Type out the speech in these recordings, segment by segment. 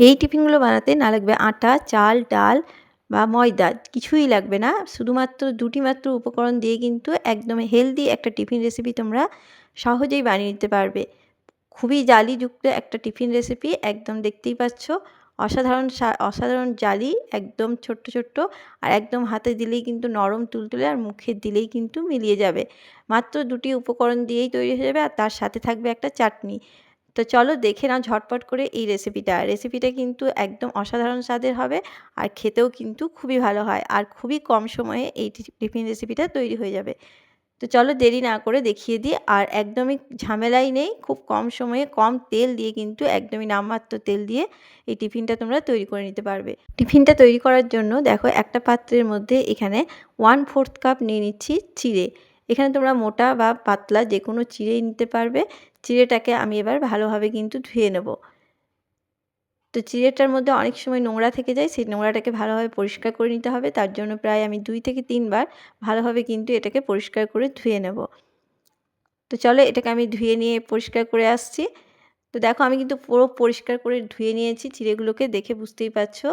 এই টিফিনগুলো বানাতে না লাগবে আটা, চাল, ডাল বা ময়দা, কিছুই লাগবে না। শুধুমাত্র ২ টি মাত্র উপকরণ দিয়ে কিন্তু একদম হেলদি একটা টিফিন রেসিপি তোমরা সহজেই বানিয়ে নিতে পারবে। খুবই জালিযুক্ত একটা টিফিন রেসিপি, একদম দেখতেই পাচ্ছ। অসাধারণ জালি, একদম ছোট্ট, ছোট্ট, আর একদম হাতে দিলেই কিন্তু নরম তুলতুলে, আর মুখে দিলেই কিন্তু মিলিয়ে যাবে। মাত্র ২ টি উপকরণ দিয়েই তৈরি হয়ে যাবে, আর তার সাথে থাকবে একটা চাটনি। তো চলো দেখে নাও ঝটপট করে এই রেসিপিটা কিন্তু একদম অসাধারণ স্বাদের হবে, আর খেতেও কিন্তু খুবই ভালো হয়, আর খুবই কম সময়ে এই টিফিন রেসিপিটা তৈরি হয়ে যাবে। তো চলো দেরি না করে দেখিয়ে দিই। আর একদমই ঝামেলাই নেই, খুব কম সময়ে কম তেল দিয়ে কিন্তু একদমই নামমাত্র তেল দিয়ে এই টিফিনটা তোমরা তৈরি করে নিতে পারবে। টিফিনটা তৈরি করার জন্য দেখো একটা পাত্রের মধ্যে এখানে 1/4 কাপ নিয়ে নিচ্ছি চিড়ে। এখানে তোমরা মোটা বা পাতলা যে কোনো চিড়েই নিতে পারবে। চিড়েটাকে আমি এবার ভালোভাবে কিন্তু ধুয়ে নেব। তো চিড়েটার মধ্যে অনেক সময় নোংরা থেকে যায়, সেই নোংরাটাকে ভালোভাবে পরিষ্কার করে নিতে হবে। তার জন্য প্রায় আমি 2 থেকে 3 বার ভালোভাবে কিন্তু এটাকে পরিষ্কার করে ধুয়ে নেব। তো চলো এটাকে আমি ধুয়ে নিয়ে পরিষ্কার করে আসছি। তো দেখো আমি কিন্তু পুরো পরিষ্কার করে ধুয়ে নিয়েছি চিড়েগুলোকে, দেখে বুঝতেই পারছো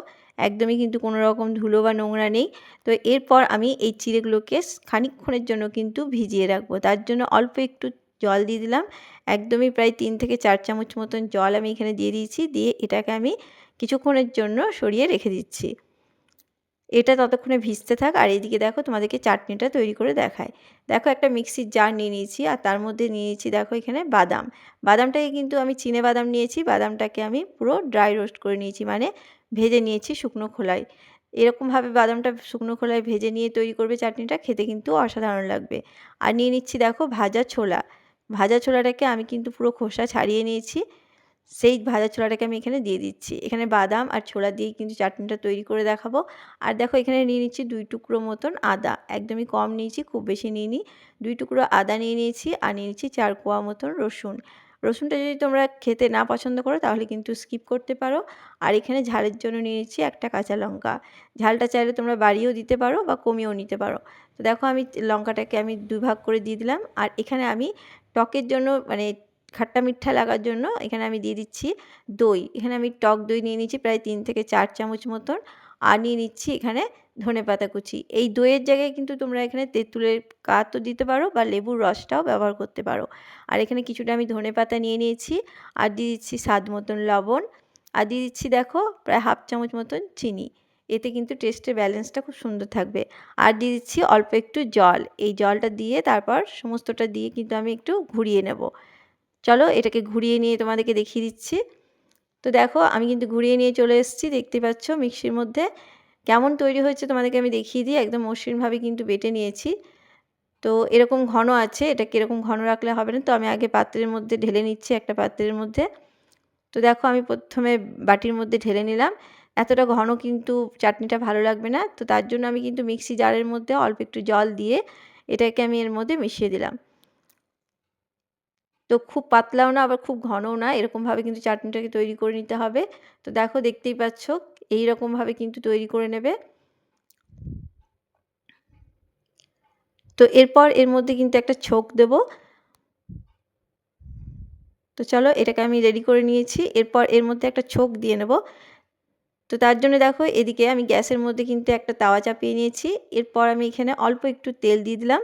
একদমই কিন্তু কোনো রকম ধুলো বা নোংরা নেই। তো এরপর আমি এই চিড়েগুলোকে খানিকক্ষণের জন্য কিন্তু ভিজিয়ে রাখবো। তার জন্য অল্প একটু জল দিয়ে দিলাম। একদমই প্রায় 3 থেকে 4 চামচ মতন জল আমি এখানে দিয়ে দিয়েছি। দিয়ে এটাকে আমি কিছুক্ষণের জন্য সরিয়ে রেখে দিচ্ছি। এটা ততক্ষণে ভিজতে থাক, আর এইদিকে দেখো তোমাদেরকে চাটনিটা তৈরি করে দেখাই। দেখো একটা মিক্সির জার নিয়ে নিয়েছি, আর তার মধ্যে নিয়ে নিয়েছি দেখো এখানে বাদাম। বাদামটাকে কিন্তু আমি চিনে বাদাম নিয়েছি। বাদামটাকে আমি পুরো ড্রাই রোস্ট করে নিয়েছি, মানে ভেজে নিয়েছি শুকনো খোলায়। এরকমভাবে বাদামটা শুকনো খোলায় ভেজে নিয়ে তৈরি করবে চাটনিটা, খেতে কিন্তু অসাধারণ লাগবে। আর নিয়ে নিচ্ছি দেখো ভাজা ছোলা। ভাজা ছোলাটাকে আমি কিন্তু পুরো খোসা ছাড়িয়ে নিয়েছি। সেই ভাজা ছোলাটাকে আমি এখানে দিয়ে দিচ্ছি। এখানে বাদাম আর ছোলা দিয়েই কিন্তু চাটনিটা তৈরি করে দেখাবো। আর দেখো এখানে নিয়ে নিচ্ছি 2 টুকরো মতন আদা। একদমই কম নিয়েছি, খুব বেশি নিইনি। 2 টুকরো আদা নিয়ে নিয়েছি, আর নিয়ে নিচ্ছি 4 কোয়া মতন রসুন। রসুনটা যদি তোমরা খেতে না পছন্দ করো তাহলে কিন্তু স্কিপ করতে পারো। আর এখানে ঝালের জন্য নিয়ে নিচ্ছি একটা কাঁচা লঙ্কা। ঝালটা চাইলে তোমরা বাড়িয়েও দিতে পারো বা কমিয়েও নিতে পারো। তো দেখো আমি লঙ্কাটাকে আমি 2 ভাগ করে দিয়ে দিলাম। আর এখানে আমি টকের জন্য, মানে খাট্টা মিঠা লাগার জন্য এখানে আমি দিয়ে দিচ্ছি দই। এখানে আমি টক দই নিয়ে নিচ্ছি প্রায় 3 থেকে 4 চামচ মতন। আর নিয়ে নিচ্ছি এখানে ধনেপাতা কুচি। এই দইয়ের জায়গায় কিন্তু তোমরা এখানে তেঁতুলের কাতও দিতে পারো বা লেবুর রসটাও ব্যবহার করতে পারো। আর এখানে কিছুটা আমি ধনেপাতা নিয়ে নিয়েছি, আর দিয়ে দিচ্ছি স্বাদ মতন লবণ, আর দিয়ে দিচ্ছি দেখো প্রায় 1/2 চামচ মতন চিনি। এতে কিন্তু টেস্টের ব্যালেন্সটা খুব সুন্দর থাকবে। আর দিয়ে দিচ্ছি অল্প একটু জল। এই জলটা দিয়ে তারপর সমস্তটা দিয়ে কিন্তু আমি একটু ঘুরিয়ে নেব। চলো এটাকে ঘুরিয়ে নিয়ে তোমাদেরকে দেখিয়ে দিচ্ছি। তো দেখো আমি কিন্তু ঘুরিয়ে নিয়ে চলে এসেছি, দেখতে পাচ্ছ মিক্সির মধ্যে কেমন তৈরি হয়েছে তোমাদেরকে আমি দেখিয়ে দিই। একদম মসৃণভাবে কিন্তু বেটে নিয়েছি। তো এরকম ঘন আছে, এটাকে এরকম ঘন রাখলে হবে না। তো আমি আগে পাত্রের মধ্যে ঢেলে নিচ্ছি, একটা পাত্রের মধ্যে। তো দেখো আমি প্রথমে বাটির মধ্যে ঢেলে নিলাম। এতটা ঘন কিন্তু চাটনিটা ভালো লাগবে না। তো তার জন্য আমি কিন্তু মিক্সি জারের মধ্যে অল্প একটু জল দিয়ে এটাকে আমি এর মধ্যে মিশিয়ে দিলাম। তো খুব পাতলাও না আবার খুব ঘনও না, এরকমভাবে কিন্তু চাটনিটাকে তৈরি করে নিতে হবে। তো দেখো দেখতেই পাচ্ছ এইরকমভাবে কিন্তু তৈরি করে নেবে। তো এরপর এর মধ্যে কিন্তু একটা ছোঁক দেব। তো চলো এটাকে আমি রেডি করে নিয়েছি। এরপর এর মধ্যে একটা ছোঁক দিয়ে নেব। তো তার জন্য দেখো এদিকে আমি গ্যাসের মধ্যে কিন্তু একটা তাওয়া চাপিয়ে নিয়েছি। এরপর আমি এখানে অল্প একটু তেল দিয়ে দিলাম।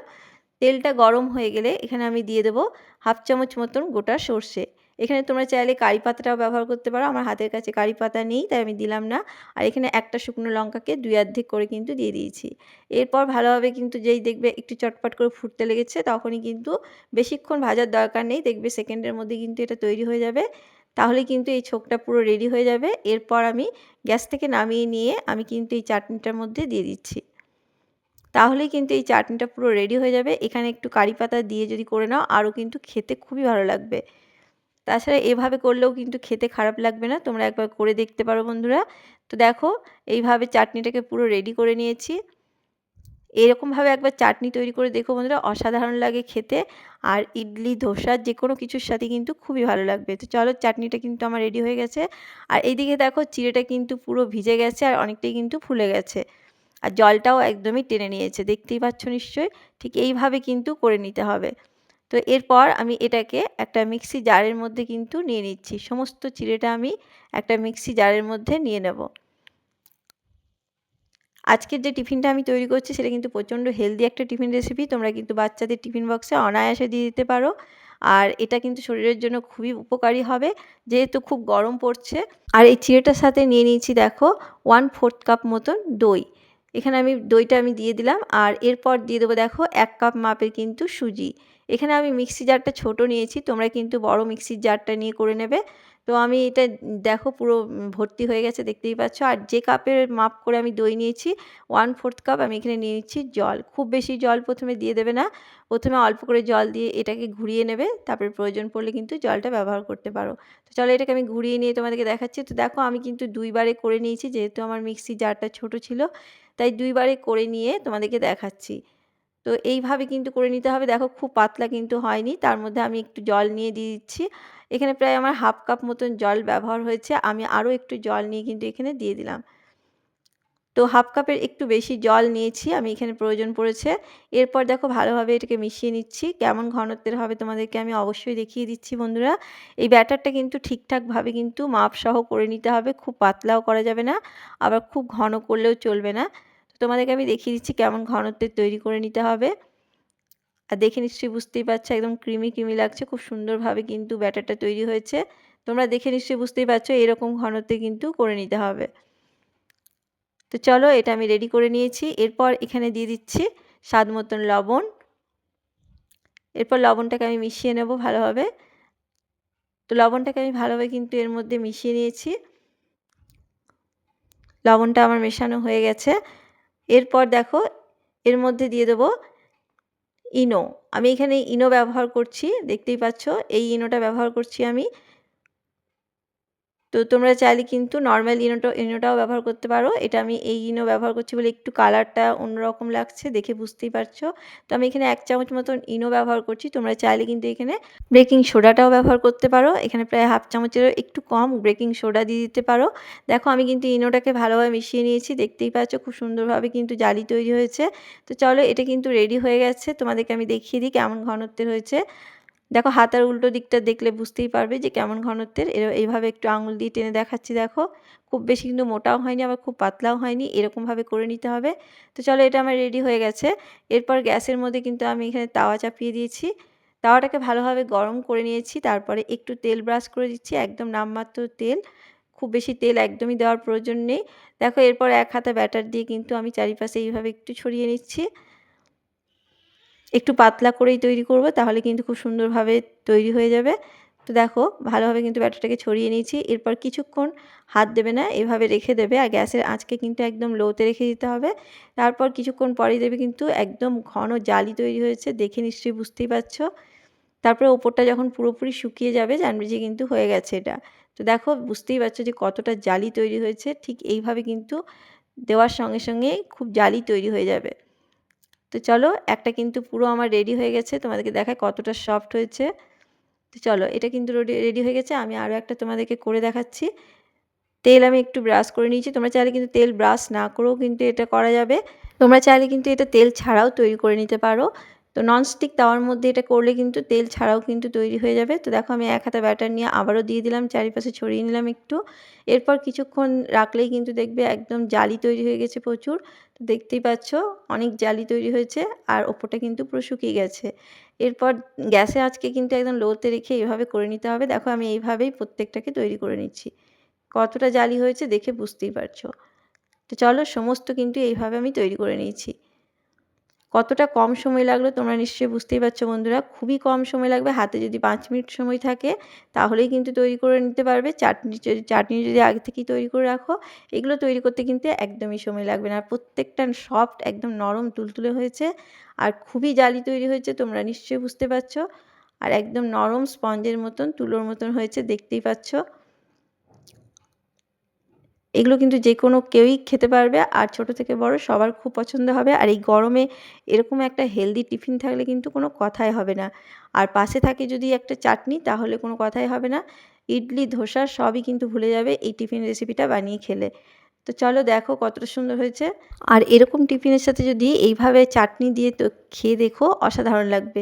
তেলটা গরম হয়ে গেলে এখানে আমি দিয়ে দেবো 1/2 চামচ মতন গোটা সর্ষে। এখানে তোমরা চাইলে কারি পাতাটাও ব্যবহার করতে পারো। আমার হাতের কাছে কারি পাতা নেই, তাই আমি দিলাম না। আর এখানে একটা শুকনো লঙ্কাকে 2 অর্ধেক করে কিন্তু দিয়ে দিয়েছি। এরপর ভালোভাবে কিন্তু যেই দেখবে একটু চটপট করে ফুটতে লেগেছে, তখনই কিন্তু বেশিক্ষণ ভাজার দরকার নেই। দেখবে সেকেন্ডের মধ্যে কিন্তু এটা তৈরি হয়ে যাবে। তাহলে কিন্তু এই ছোকটা পুরো রেডি হয়ে যাবে। এরপর আমি গ্যাস থেকে নামিয়ে নিয়ে আমি কিন্তু এই চাটনিটার মধ্যে দিয়ে দিচ্ছি। তাহলেই কিন্তু এই চাটনিটা পুরো রেডি হয়ে যাবে। এখানে একটু কারি পাতা দিয়ে যদি করে নাও আরও কিন্তু খেতে খুবই ভালো লাগবে। তাছাড়া এভাবে করলেও কিন্তু খেতে খারাপ লাগবে না। তোমরা একবার করে দেখতে পারো বন্ধুরা। তো দেখো এইভাবে চাটনিটাকে পুরো রেডি করে নিয়েছি। এরকমভাবে একবার চাটনি তৈরি করে দেখো বন্ধুরা, অসাধারণ লাগে খেতে। আর ইডলি, ধোসা যেকোনো কিছুর সাথে কিন্তু খুবই ভালো লাগবে। তো চলো চাটনিটা কিন্তু আমার রেডি হয়ে গেছে। আর এইদিকে দেখো চিড়েটা কিন্তু পুরো ভিজে গেছে, আর অনেকটাই কিন্তু ফুলে গেছে। আর জলটাও একদমই টেনে নিয়েছে, দেখতেই পাচ্ছ নিশ্চয়ই। ঠিক এইভাবে কিন্তু করে নিতে হবে। তো তো এরপর আমি এটাকে একটা মিক্সি জারের মধ্যে কিন্তু নিয়ে নিচ্ছি। সমস্ত চিড়েটা আমি একটা মিক্সি জারের মধ্যে নিয়ে নেব। আজকের যে টিফিনটা আমি তৈরি করছি সেটা কিন্তু প্রচণ্ড হেলদি একটা টিফিন রেসিপি। তোমরা কিন্তু বাচ্চাদের টিফিন বক্সে অনায়াসে দিয়ে দিতে পারো। আর এটা কিন্তু শরীরের জন্য খুবই উপকারী হবে, যেহেতু খুব গরম পড়ছে। আর এই চিড়েটার সাথে নিয়ে নিয়েছি দেখো 1/4 কাপ মতন দই। এখানে আমি দইটা দিয়ে দিলাম। আর এরপর দিয়ে দেবো দেখো 1 কাপ মাপের কিন্তু সুজি। এখানে আমি মিক্সি জারটা ছোট নিয়েছি, তোমরা কিন্তু বড় মিক্সির জারটা নিয়ে করে নেবে। তো আমি এটা দেখো পুরো ভর্তি হয়ে গেছে, দেখতেই পাচ্ছ। আর যে কাপের মাপ করে আমি দই নিয়েছি 1/4 কাপ আমি এখানে নিয়ে নিচ্ছি জল। খুব বেশি জল প্রথমে দিয়ে দেবে না, প্রথমে অল্প করে জল দিয়ে এটাকে ঘুরিয়ে নেবে, তারপরে প্রয়োজন পড়লে কিন্তু জলটা ব্যবহার করতে পারো। তো চলো এটাকে আমি ঘুরিয়ে নিয়ে তোমাদেরকে দেখাচ্ছি। তো দেখো আমি কিন্তু 2 বারে করে নিয়েছি, যেহেতু আমার মিক্সি জারটা ছোট ছিল তাই 2 বারে করে নিয়ে তোমাদেরকে দেখাচ্ছি। তো এইভাবে কিন্তু করে নিতে হবে। দেখো খুব পাতলা কিন্তু হয়নি, তার মধ্যে আমি একটু জল নিয়ে দিয়ে দিচ্ছি। এখানে প্রায় আমার 1/2 কাপ মতন জল ব্যবহার হয়েছে, আমি আরও একটু জল নিয়ে কিন্তু এখানে দিয়ে দিলাম। তো 1/2 কাপের একটু বেশি জল নিয়েছি আমি এখানে, প্রয়োজন পড়েছে। এরপর দেখো ভালোভাবে এটাকে মিশিয়ে নিচ্ছি। কেমন ঘনত্বের হবে তোমাদেরকে আমি অবশ্যই দেখিয়ে দিচ্ছি বন্ধুরা। এই ব্যাটারটা কিন্তু ঠিকঠাকভাবে কিন্তু মাপসহ করে নিতে হবে, খুব পাতলাও করা যাবে না, আবার খুব ঘন করলেও চলবে না। তো তোমাদেরকে আমি দেখিয়ে দিচ্ছি কেমন ঘনত্বের তৈরি করে নিতে হবে। আর দেখে নিশ্চয়ই বুঝতেই পারছো একদম ক্রিমি ক্রিমি লাগছে, খুব সুন্দরভাবে কিন্তু ব্যাটারটা তৈরি হয়েছে। তোমরা দেখে নিশ্চয়ই বুঝতেই পারছো এরকম ঘনত্বে কিন্তু করে নিতে হবে। তো চলো এটা আমি রেডি করে নিয়েছি। এরপর এখানে দিয়ে দিচ্ছি স্বাদ মতন লবণ। এরপর লবণটাকে আমি মিশিয়ে নেব ভালোভাবে। তো লবণটাকে আমি ভালোভাবে কিন্তু এর মধ্যে মিশিয়ে নিয়েছি। লবণটা আমার মেশানো হয়ে গেছে। এরপর দেখো এর মধ্যে দিয়ে দেবো ইনো। আমি এখানে ইনো ব্যবহার করছি, দেখতেই পাচ্ছ এই ইনোটা ব্যবহার করছি আমি। তো তোমরা চাইলে কিন্তু নর্মাল ইনোটাও ব্যবহার করতে পারো। এটা আমি এই ইনো ব্যবহার করছি বলে একটু কালারটা অন্যরকম লাগছে, দেখে বুঝতেই পারছো। তো আমি এখানে 1 চামচ মতন ইনো ব্যবহার করছি। তোমরা চাইলে কিন্তু এখানে বেকিং সোডাটাও ব্যবহার করতে পারো। এখানে প্রায় 1/2 চামচেরও একটু কম বেকিং সোডা দিয়ে দিতে পারো। দেখো আমি কিন্তু ইনোটাকে ভালোভাবে মিশিয়ে নিয়েছি, দেখতেই পাচ্ছ খুব সুন্দরভাবে কিন্তু জালি তৈরি হয়েছে। তো চলো এটা কিন্তু রেডি হয়ে গেছে, তোমাদেরকে আমি দেখিয়ে দিই কেমন ঘনত্বের হয়েছে। দেখো হাতার উল্টো দিকটা দেখলে বুঝতেই পারবে যে কেমন ঘনত্বের। এইভাবে একটু আঙুল দিয়ে টেনে দেখাচ্ছি দেখো, খুব বেশি কিন্তু মোটাও হয়নি আবার খুব পাতলাও হয়নি, এরকমভাবে করে নিতে হবে। তো চলো এটা আমার রেডি হয়ে গেছে। এরপর গ্যাসের মধ্যে কিন্তু আমি এখানে তাওয়া চাপিয়ে দিয়েছি। তাওয়াটাকে ভালোভাবে গরম করে নিয়েছি, তারপরে একটু তেল ব্রাশ করে দিচ্ছি, একদম নামমাত্র তেল, খুব বেশি তেল একদমই দেওয়ার প্রয়োজন নেই। দেখো এরপর 1 হাতা ব্যাটার দিয়ে কিন্তু আমি চারিপাশে এইভাবে একটু ছড়িয়ে নিচ্ছি। একটু পাতলা করেই তৈরি করব, তাহলে কিন্তু খুব সুন্দরভাবে তৈরি হয়ে যাবে। তো দেখো ভালোভাবে কিন্তু ব্যাটারটাকে ছড়িয়ে নিয়েছি। এরপর কিছুক্ষণ হাত দেবে না, এভাবে রেখে দেবে। আর গ্যাসের আঁচকে কিন্তু একদম লোতে রেখে দিতে হবে। তারপর কিছুক্ষণ পরেই দেবে কিন্তু একদম ঘন জালি তৈরি হয়েছে, দেখে নিশ্চয়ই বুঝতেই পারছো। তারপরে ওপরটা যখন পুরোপুরি শুকিয়ে যাবে জানবে যে কিন্তু হয়ে গেছে এটা। তো দেখো বুঝতেই পারছো যে কতটা জালি তৈরি হয়েছে। ঠিক এইভাবে কিন্তু দেওয়ার সঙ্গে সঙ্গে খুব জালি তৈরি হয়ে যাবে। তো চলো একটা কিন্তু পুরো আমার রেডি হয়ে গেছে, তোমাদেরকে দেখায় কতটা সফট হয়েছে। তো চলো এটা কিন্তু রেডি হয়ে গেছে, আমি আরও একটা তোমাদেরকে করে দেখাচ্ছি। তেল আমি একটু ব্রাশ করে নিয়েছি, তোমরা চাইলে কিন্তু তেল ব্রাশ না করেও কিন্তু এটা করা যাবে। তোমরা চাইলে কিন্তু এটা তেল ছাড়াও তৈরি করে নিতে পারো। তো ননস্টিক তাওয়ার মধ্যে এটা করলে কিন্তু তেল ছাড়াও কিন্তু তৈরি হয়ে যাবে। তো দেখো আমি 1 হাতা ব্যাটার নিয়ে আবারও দিয়ে দিলাম, চারিপাশে ছড়িয়ে নিলাম একটু। এরপর কিছুক্ষণ রাখলেই কিন্তু দেখবে একদম জালি তৈরি হয়ে গেছে প্রচুর। তো দেখতেই পাচ্ছ অনেক জালি তৈরি হয়েছে, আর ওপরটা কিন্তু পুরো শুকিয়ে গেছে। এরপর গ্যাসে আঁচকে কিন্তু একদম লোতে রেখে এভাবে করে নিতে হবে। দেখো আমি এইভাবেই প্রত্যেকটাকে তৈরি করে নিচ্ছি। কতটা জালি হয়েছে দেখে বুঝতেই পারছো। তো চলো সমস্ত কিন্তু এইভাবে আমি তৈরি করে নিয়েছি। কতটা কম সময় লাগলো তোমরা নিশ্চয়ই বুঝতেই পারছো বন্ধুরা, খুবই কম সময় লাগবে। হাতে যদি 5 মিনিট সময় থাকে তাহলেই কিন্তু তৈরি করে নিতে পারবে। চাটনি যদি আগে থেকেই তৈরি করে রাখো, এগুলো তৈরি করতে কিন্তু একদমই সময় লাগবে না। আর প্রত্যেকটা সফট একদম নরম তুলতুলে হয়েছে, আর খুবই জালি তৈরি হয়েছে, তোমরা নিশ্চয়ই বুঝতে পারছো। আর একদম নরম স্পঞ্জের মতন, তুলোর মতন হয়েছে, দেখতেই পাচ্ছ। এগুলো কিন্তু যে কোনো কেউই খেতে পারবে, আর ছোট থেকে বড় সবার খুব পছন্দ হবে। আর এই গরমে এরকম একটা হেলদি টিফিন থাকলে কিন্তু কোনো কথাই হবে না। আর পাশে থাকে যদি একটা চাটনি, তাহলে কোনো কথাই হবে না। ইডলি, ধোসা সবই কিন্তু ভুলে যাবে এই টিফিন রেসিপিটা বানিয়ে খেলে। তো চলো দেখো কতটা সুন্দর হয়েছে। আর এরকম টিফিনের সাথে যদি এইভাবে চাটনি দিয়ে তো খেয়ে দেখো, অসাধারণ লাগবে।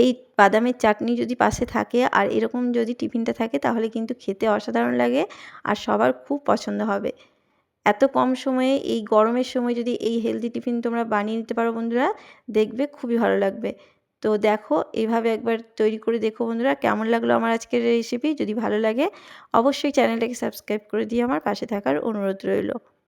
এই বাদামের চাটনি যদি পাশে থাকে আর এরকম যদি টিফিনটা থাকে তাহলে কিন্তু খেতে অসাধারণ লাগে আর সবার খুব পছন্দ হবে। এত কম সময়ে এই গরমের সময় যদি এই হেলদি টিফিন তোমরা বানিয়ে নিতে পারো বন্ধুরা, দেখবে খুবই ভালো লাগবে। তো দেখো এইভাবে একবার তৈরি করে দেখো বন্ধুরা, কেমন লাগলো আমার আজকের রেসিপি। যদি ভালো লাগে অবশ্যই চ্যানেলটাকে সাবস্ক্রাইব করে দিয়ে আমার পাশে থাকার অনুরোধ রইল।